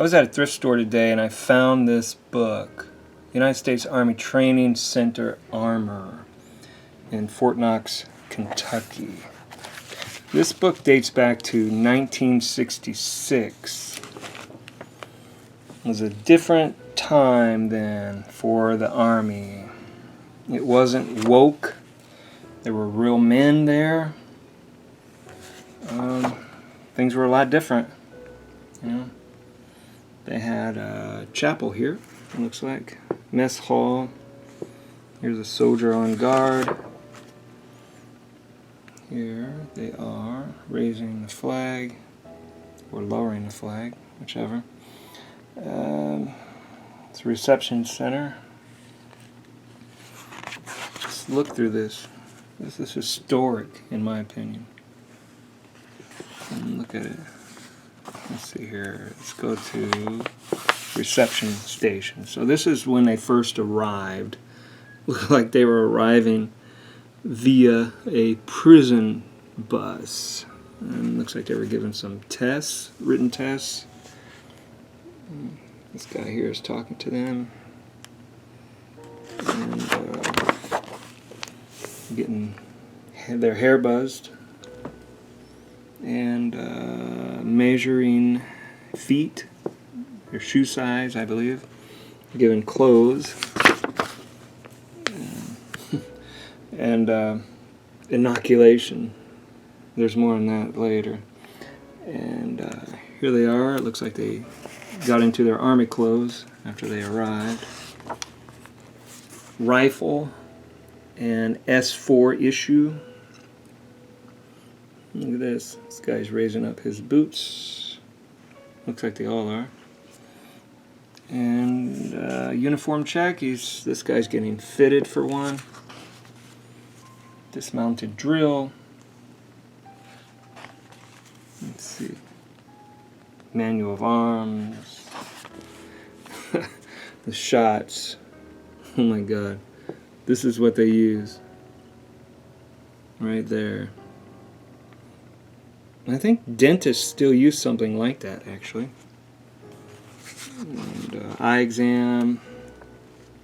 I was at a thrift store today and I found this book, United States Army Training Center Armor in Fort Knox, Kentucky. This book dates back to 1966. It was a different time then for the Army. It wasn't woke. There were real men there. Things were a lot different. You know, they had a chapel here, it looks like. Mess hall. Here's a soldier on guard. Here they are raising the flag, or lowering the flag, whichever. It's a reception center. Just look through this. This is historic, in my opinion. And look at it. Let's see here. Let's go to reception station. So this is when they first arrived. Looked like they were arriving via a prison bus. And looks like they were given some tests, written tests. This guy here is talking to them. And getting their hair buzzed. And measuring feet, their shoe size, I believe. Given clothes. And inoculation. There's more on that later. And here they are. It looks like they got into their army clothes after they arrived. Rifle and S4 issue. Look at this. This guy's raising up his boots. Looks like they all are. And uniform check. This guy's getting fitted for one. Dismounted drill. Let's see. Manual of arms. The shots. Oh my God. This is what they use. Right there. I think dentists still use something like that, actually. And, eye exam,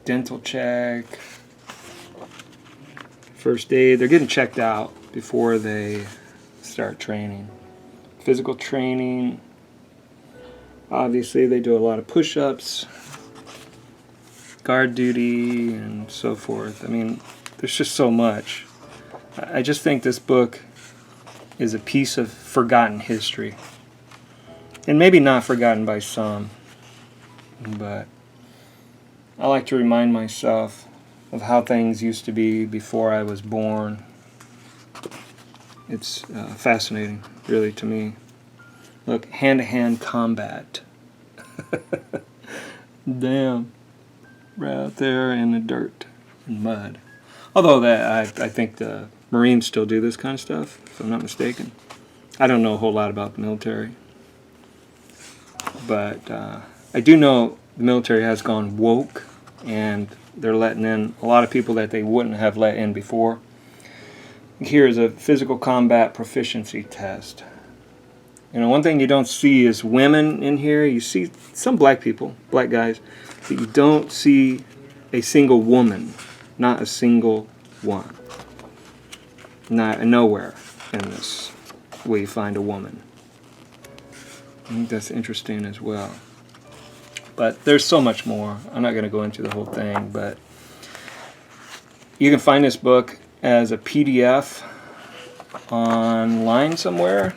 dental check, first aid. They're getting checked out before they start training. Physical training. Obviously, they do a lot of push-ups, guard duty, and so forth. I mean, there's just so much. I just think this book is a piece of forgotten history. And maybe not forgotten by some, but I like to remind myself of how things used to be before I was born. It's fascinating, really, to me. Look, hand-to-hand combat. Damn. Right out there in the dirt and mud. Although that I think the Marines still do this kind of stuff, if I'm not mistaken. I don't know a whole lot about the military. But I do know the military has gone woke, and they're letting in a lot of people that they wouldn't have let in before. Here's a physical combat proficiency test. You know, one thing you don't see is women in here. You see some black people, black guys, but you don't see a single woman. Not a single one. Nowhere in this will you find a woman. I think that's interesting as well. But there's so much more. I'm not going to go into the whole thing, but you can find this book as a PDF online somewhere.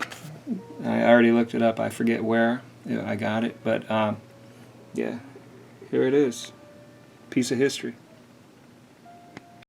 I already looked it up. I forget where I got it, but yeah, here it is. Piece of history.